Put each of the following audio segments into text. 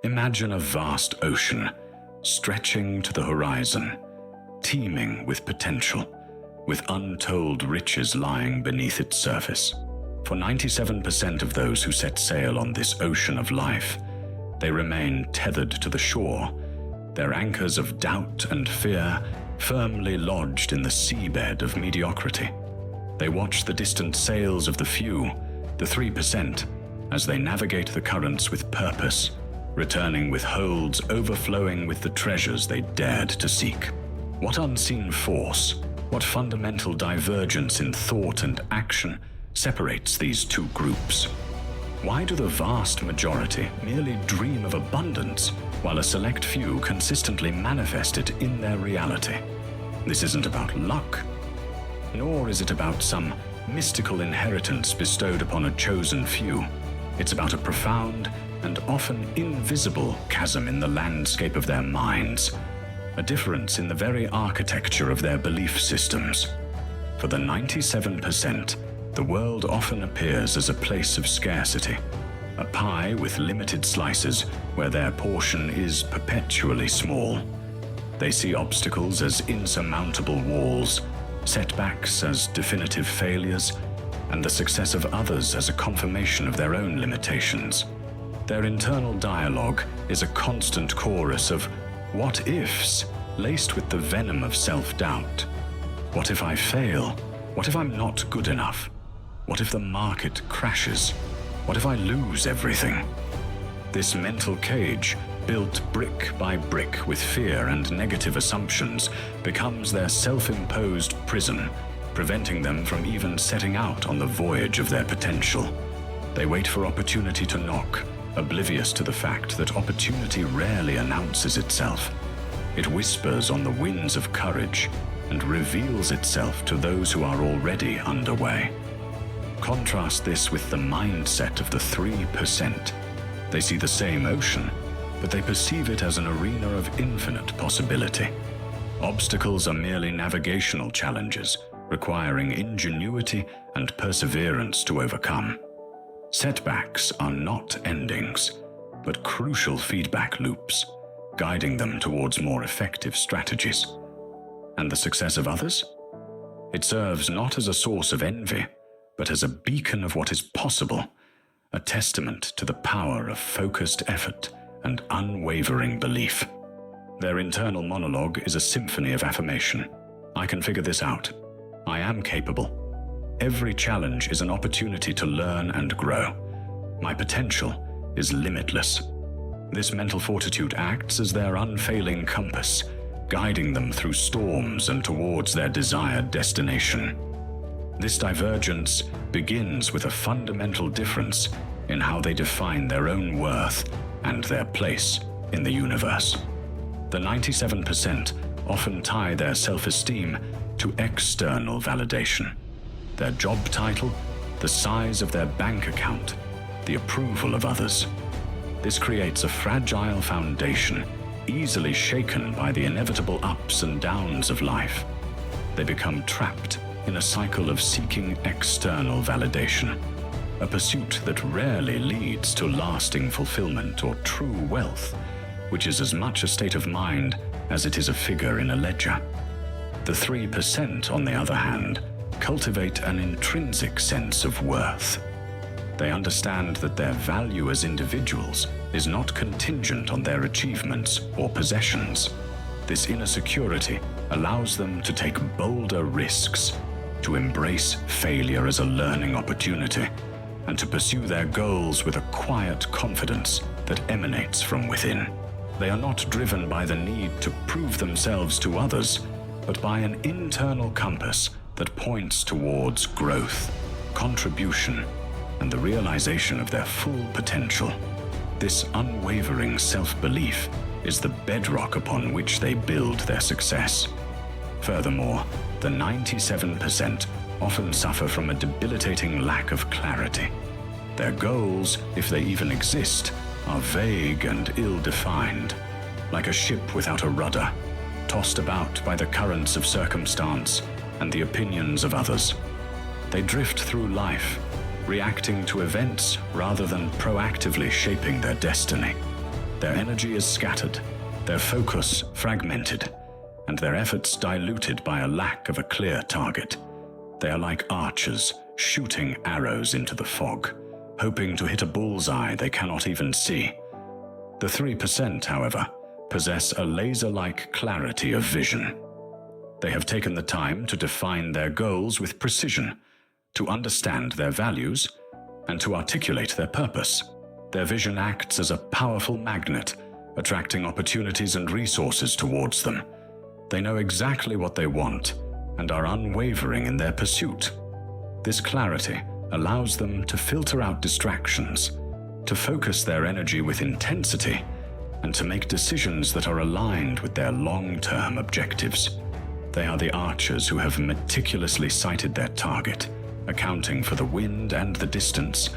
Imagine a vast ocean, stretching to the horizon, teeming with potential, with untold riches lying beneath its surface. For 97% of those who set sail on this ocean of life, they remain tethered to the shore, their anchors of doubt and fear firmly lodged in the seabed of mediocrity. They watch the distant sails of the few, the 3%, as they navigate the currents with purpose, returning with holds overflowing with the treasures they dared to seek. What unseen force, what fundamental divergence in thought and action separates these two groups? Why do the vast majority merely dream of abundance, while a select few consistently manifest it in their reality? This isn't about luck, nor is it about some mystical inheritance bestowed upon a chosen few. It's about a profound and often invisible chasm in the landscape of their minds, a difference in the very architecture of their belief systems. For the 97%, the world often appears as a place of scarcity, a pie with limited slices where their portion is perpetually small. They see obstacles as insurmountable walls, setbacks as definitive failures, and the success of others as a confirmation of their own limitations. Their internal dialogue is a constant chorus of what-ifs laced with the venom of self-doubt. What if I fail? What if I'm not good enough? What if the market crashes? What if I lose everything? This mental cage, built brick by brick with fear and negative assumptions, becomes their self-imposed prison, preventing them from even setting out on the voyage of their potential. They wait for opportunity to knock, oblivious to the fact that opportunity rarely announces itself. It whispers on the winds of courage and reveals itself to those who are already underway. Contrast this with the mindset of the 3%. They see the same ocean, but they perceive it as an arena of infinite possibility. Obstacles are merely navigational challenges, requiring ingenuity and perseverance to overcome. Setbacks are not endings, but crucial feedback loops, guiding them towards more effective strategies. And the success of others? It serves not as a source of envy, but as a beacon of what is possible, a testament to the power of focused effort and unwavering belief. Their internal monologue is a symphony of affirmation. I can figure this out. I am capable. Every challenge is an opportunity to learn and grow. My potential is limitless. This mental fortitude acts as their unfailing compass, guiding them through storms and towards their desired destination. This divergence begins with a fundamental difference in how they define their own worth and their place in the universe. The 97% often tie their self-esteem to external validation. Their job title, the size of their bank account, the approval of others. This creates a fragile foundation, easily shaken by the inevitable ups and downs of life. They become trapped in a cycle of seeking external validation, a pursuit that rarely leads to lasting fulfillment or true wealth, which is as much a state of mind as it is a figure in a ledger. The 3%, on the other hand, cultivate an intrinsic sense of worth. They understand that their value as individuals is not contingent on their achievements or possessions. This inner security allows them to take bolder risks, to embrace failure as a learning opportunity, and to pursue their goals with a quiet confidence that emanates from within. They are not driven by the need to prove themselves to others, but by an internal compass that points towards growth, contribution, and the realization of their full potential. This unwavering self-belief is the bedrock upon which they build their success. Furthermore, the 97% often suffer from a debilitating lack of clarity. Their goals, if they even exist, are vague and ill-defined, like a ship without a rudder, tossed about by the currents of circumstance and the opinions of others. They drift through life, reacting to events rather than proactively shaping their destiny. Their energy is scattered, their focus fragmented, and their efforts diluted by a lack of a clear target. They are like archers shooting arrows into the fog, hoping to hit a bullseye they cannot even see. The 3%, however, possess a laser-like clarity of vision. They have taken the time to define their goals with precision, to understand their values, and to articulate their purpose. Their vision acts as a powerful magnet, attracting opportunities and resources towards them. They know exactly what they want and are unwavering in their pursuit. This clarity allows them to filter out distractions, to focus their energy with intensity, and to make decisions that are aligned with their long-term objectives. They are the archers who have meticulously sighted their target, accounting for the wind and the distance,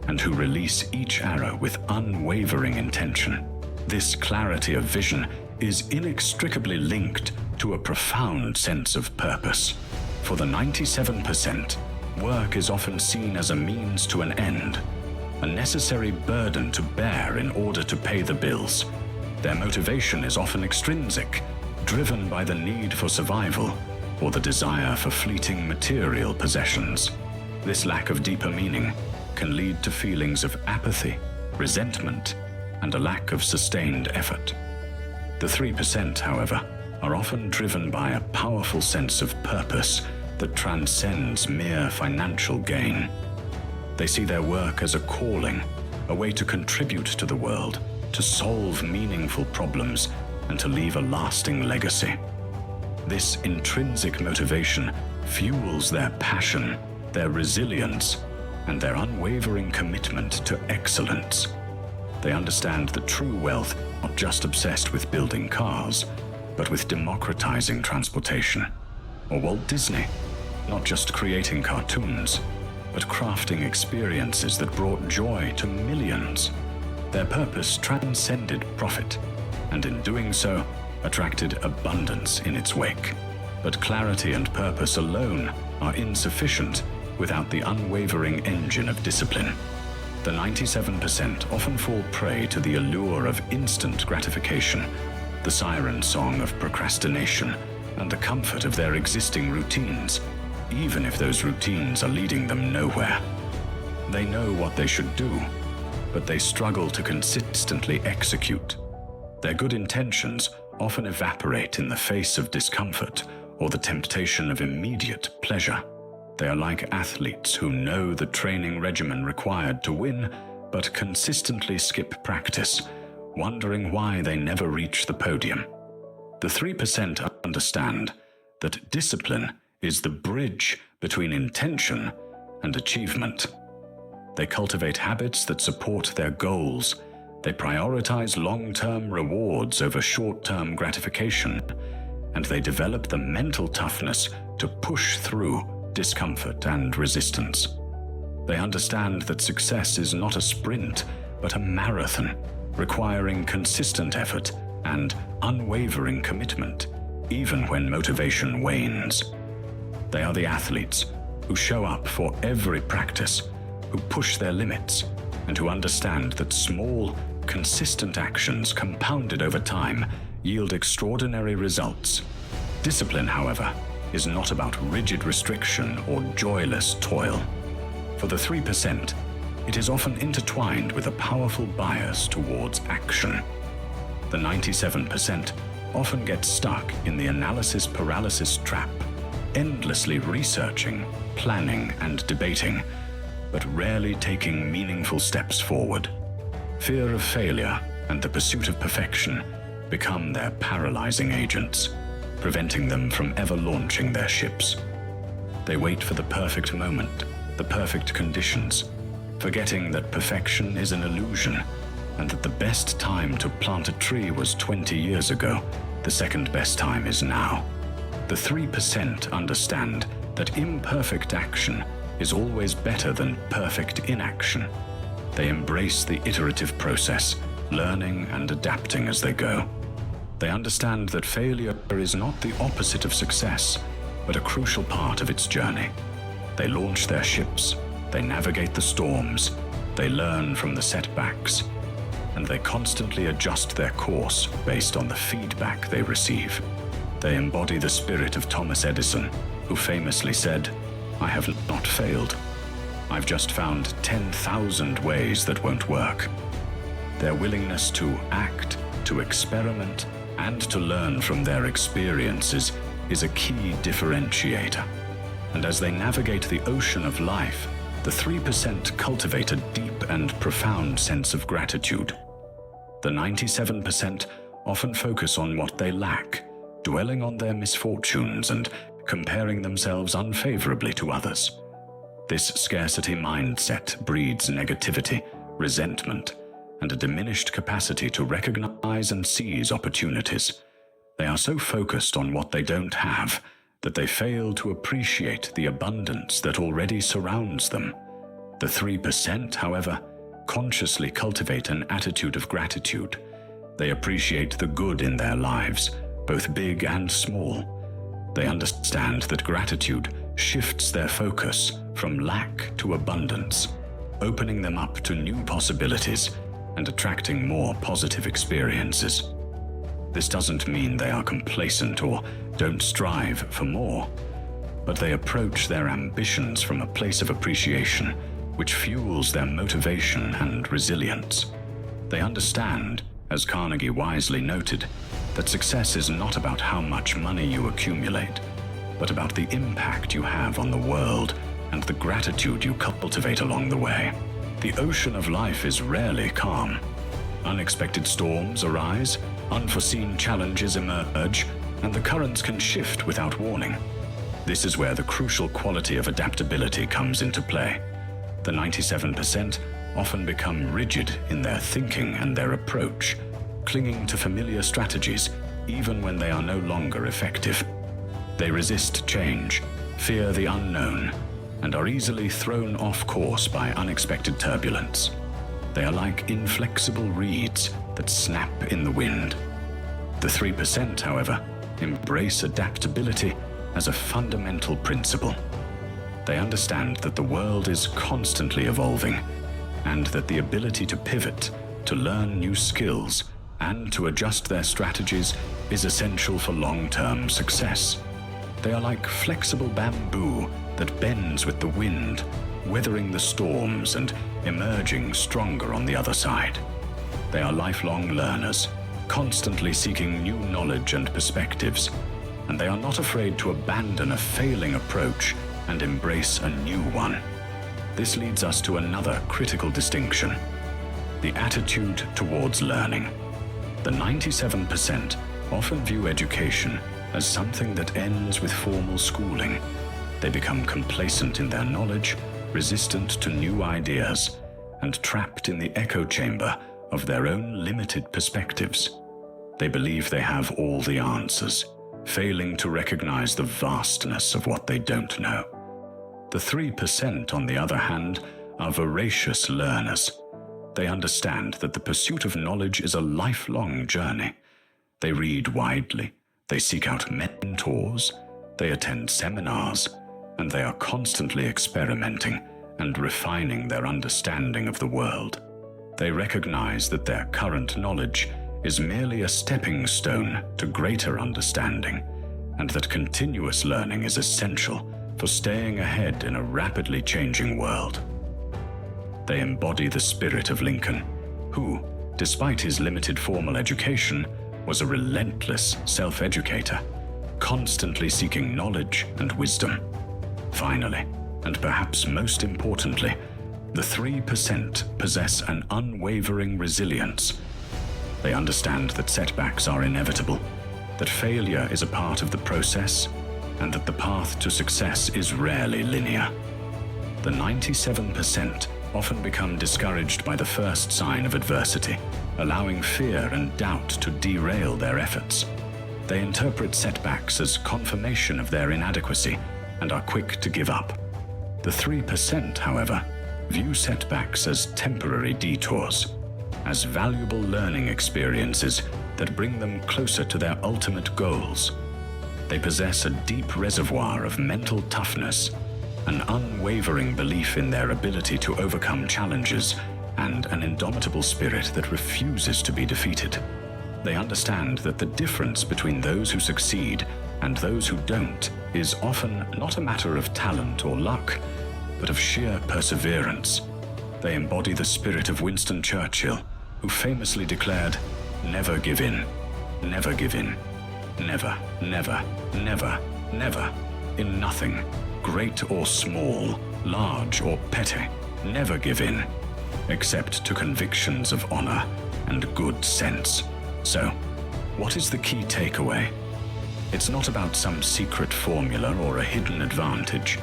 and who release each arrow with unwavering intention. This clarity of vision is inextricably linked to a profound sense of purpose. For the 97%, work is often seen as a means to an end, a necessary burden to bear in order to pay the bills. Their motivation is often extrinsic, driven by the need for survival or the desire for fleeting material possessions. This lack of deeper meaning can lead to feelings of apathy, resentment, and a lack of sustained effort. The 3%, however, are often driven by a powerful sense of purpose that transcends mere financial gain. They see their work as a calling, a way to contribute to the world, to solve meaningful problems, and to leave a lasting legacy. This intrinsic motivation fuels their passion, their resilience, and their unwavering commitment to excellence. They understand that true wealth is not just obsessed with building cars, but with democratizing transportation. Or Walt Disney, not just creating cartoons, but crafting experiences that brought joy to millions. Their purpose transcended profit, and in doing so, attracted abundance in its wake. But clarity and purpose alone are insufficient without the unwavering engine of discipline. The 97% often fall prey to the allure of instant gratification, the siren song of procrastination, and the comfort of their existing routines, even if those routines are leading them nowhere. They know what they should do, but they struggle to consistently execute. Their good intentions often evaporate in the face of discomfort or the temptation of immediate pleasure. They are like athletes who know the training regimen required to win, but consistently skip practice, wondering why they never reach the podium. The 3% understand that discipline is the bridge between intention and achievement. They cultivate habits that support their goals. They prioritize long-term rewards over short-term gratification, and they develop the mental toughness to push through discomfort and resistance. They understand that success is not a sprint, but a marathon, requiring consistent effort and unwavering commitment, even when motivation wanes. They are the athletes who show up for every practice, who push their limits, and who understand that small, consistent actions compounded over time yield extraordinary results. Discipline, however, is not about rigid restriction or joyless toil. For the 3%, it is often intertwined with a powerful bias towards action. The 97% often get stuck in the analysis paralysis trap, endlessly researching, planning, and debating, but rarely taking meaningful steps forward. Fear of failure and the pursuit of perfection become their paralyzing agents, preventing them from ever launching their ships. They wait for the perfect moment, the perfect conditions, forgetting that perfection is an illusion and that the best time to plant a tree was 20 years ago. The second best time is now. The 3% understand that imperfect action is always better than perfect inaction. They embrace the iterative process, learning and adapting as they go. They understand that failure is not the opposite of success, but a crucial part of its journey. They launch their ships, they navigate the storms, they learn from the setbacks. and they constantly adjust their course based on the feedback they receive. They embody the spirit of Thomas Edison, who famously said, "I have not failed. I've just found 10,000 ways that won't work." Their willingness to act, to experiment, and to learn from their experiences is a key differentiator. And as they navigate the ocean of life, the 3% cultivate a deep and profound sense of gratitude. The 97% often focus on what they lack, dwelling on their misfortunes and comparing themselves unfavorably to others. This scarcity mindset breeds negativity, resentment, and a diminished capacity to recognize and seize opportunities. They are so focused on what they don't have that they fail to appreciate the abundance that already surrounds them. The 3%, however, consciously cultivate an attitude of gratitude. They appreciate the good in their lives, both big and small. They understand that gratitude shifts their focus from lack to abundance, opening them up to new possibilities and attracting more positive experiences. This doesn't mean they are complacent or don't strive for more, but they approach their ambitions from a place of appreciation, which fuels their motivation and resilience. They understand, as Carnegie wisely noted, that success is not about how much money you accumulate, but about the impact you have on the world and the gratitude you cultivate along the way. The ocean of life is rarely calm. Unexpected storms arise, unforeseen challenges emerge, and the currents can shift without warning. This is where the crucial quality of adaptability comes into play. The 97% often become rigid in their thinking and their approach, clinging to familiar strategies even when they are no longer effective. They resist change, fear the unknown, and are easily thrown off course by unexpected turbulence. They are like inflexible reeds that snap in the wind. The 3%, however, embrace adaptability as a fundamental principle. They understand that the world is constantly evolving, and that the ability to pivot, to learn new skills, and to adjust their strategies is essential for long-term success. They are like flexible bamboo that bends with the wind, weathering the storms and emerging stronger on the other side. They are lifelong learners, constantly seeking new knowledge and perspectives, and they are not afraid to abandon a failing approach and embrace a new one. This leads us to another critical distinction: the attitude towards learning. The 97% often view education as something that ends with formal schooling. They become complacent in their knowledge, resistant to new ideas, and trapped in the echo chamber of their own limited perspectives. They believe they have all the answers, failing to recognize the vastness of what they don't know. The 3%, on the other hand, are voracious learners. They understand that the pursuit of knowledge is a lifelong journey. They read widely, they seek out mentors, they attend seminars, and they are constantly experimenting and refining their understanding of the world. They recognize that their current knowledge is merely a stepping stone to greater understanding, and that continuous learning is essential for staying ahead in a rapidly changing world. They embody the spirit of Lincoln, who, despite his limited formal education, was a relentless self-educator, constantly seeking knowledge and wisdom. Finally, and perhaps most importantly, the 3% possess an unwavering resilience. They understand that setbacks are inevitable, that failure is a part of the process, and that the path to success is rarely linear. The 97% often become discouraged by the first sign of adversity, allowing fear and doubt to derail their efforts. They interpret setbacks as confirmation of their inadequacy and are quick to give up. The 3%, however, view setbacks as temporary detours, as valuable learning experiences that bring them closer to their ultimate goals. They possess a deep reservoir of mental toughness, an unwavering belief in their ability to overcome challenges, and an indomitable spirit that refuses to be defeated. They understand that the difference between those who succeed and those who don't is often not a matter of talent or luck, but of sheer perseverance. They embody the spirit of Winston Churchill, who famously declared, "Never give in, never give in, never, never, never, never, in nothing, great or small, large or petty, never give in, except to convictions of honor and good sense." So, what is the key takeaway? It's not about some secret formula or a hidden advantage.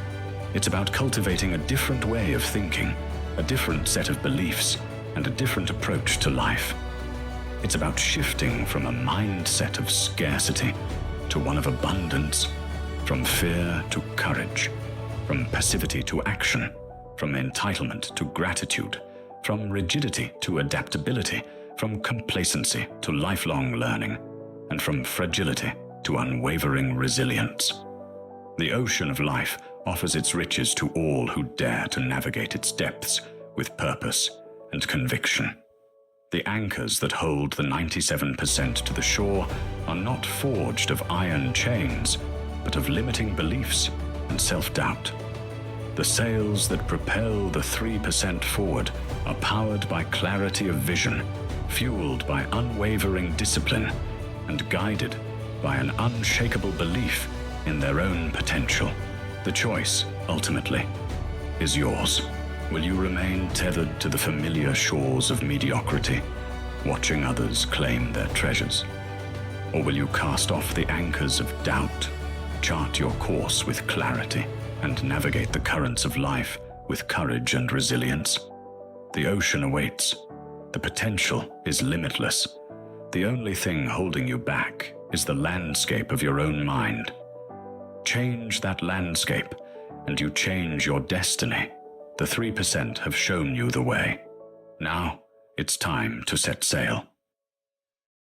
It's about cultivating a different way of thinking, a different set of beliefs, and a different approach to life. It's about shifting from a mindset of scarcity to one of abundance, from fear to courage, from passivity to action, from entitlement to gratitude, from rigidity to adaptability, from complacency to lifelong learning, and from fragility to unwavering resilience. The ocean of life offers its riches to all who dare to navigate its depths with purpose and conviction. The anchors that hold the 97% to the shore are not forged of iron chains, but of limiting beliefs and self-doubt. The sails that propel the 3% forward are powered by clarity of vision, fueled by unwavering discipline, and guided by an unshakable belief in their own potential. The choice, ultimately, is yours. Will you remain tethered to the familiar shores of mediocrity, watching others claim their treasures? Or will you cast off the anchors of doubt, chart your course with clarity, and navigate the currents of life with courage and resilience? The ocean awaits. The potential is limitless. The only thing holding you back is the landscape of your own mind. Change that landscape, and you change your destiny. The 3% have shown you the way. Now, it's time to set sail.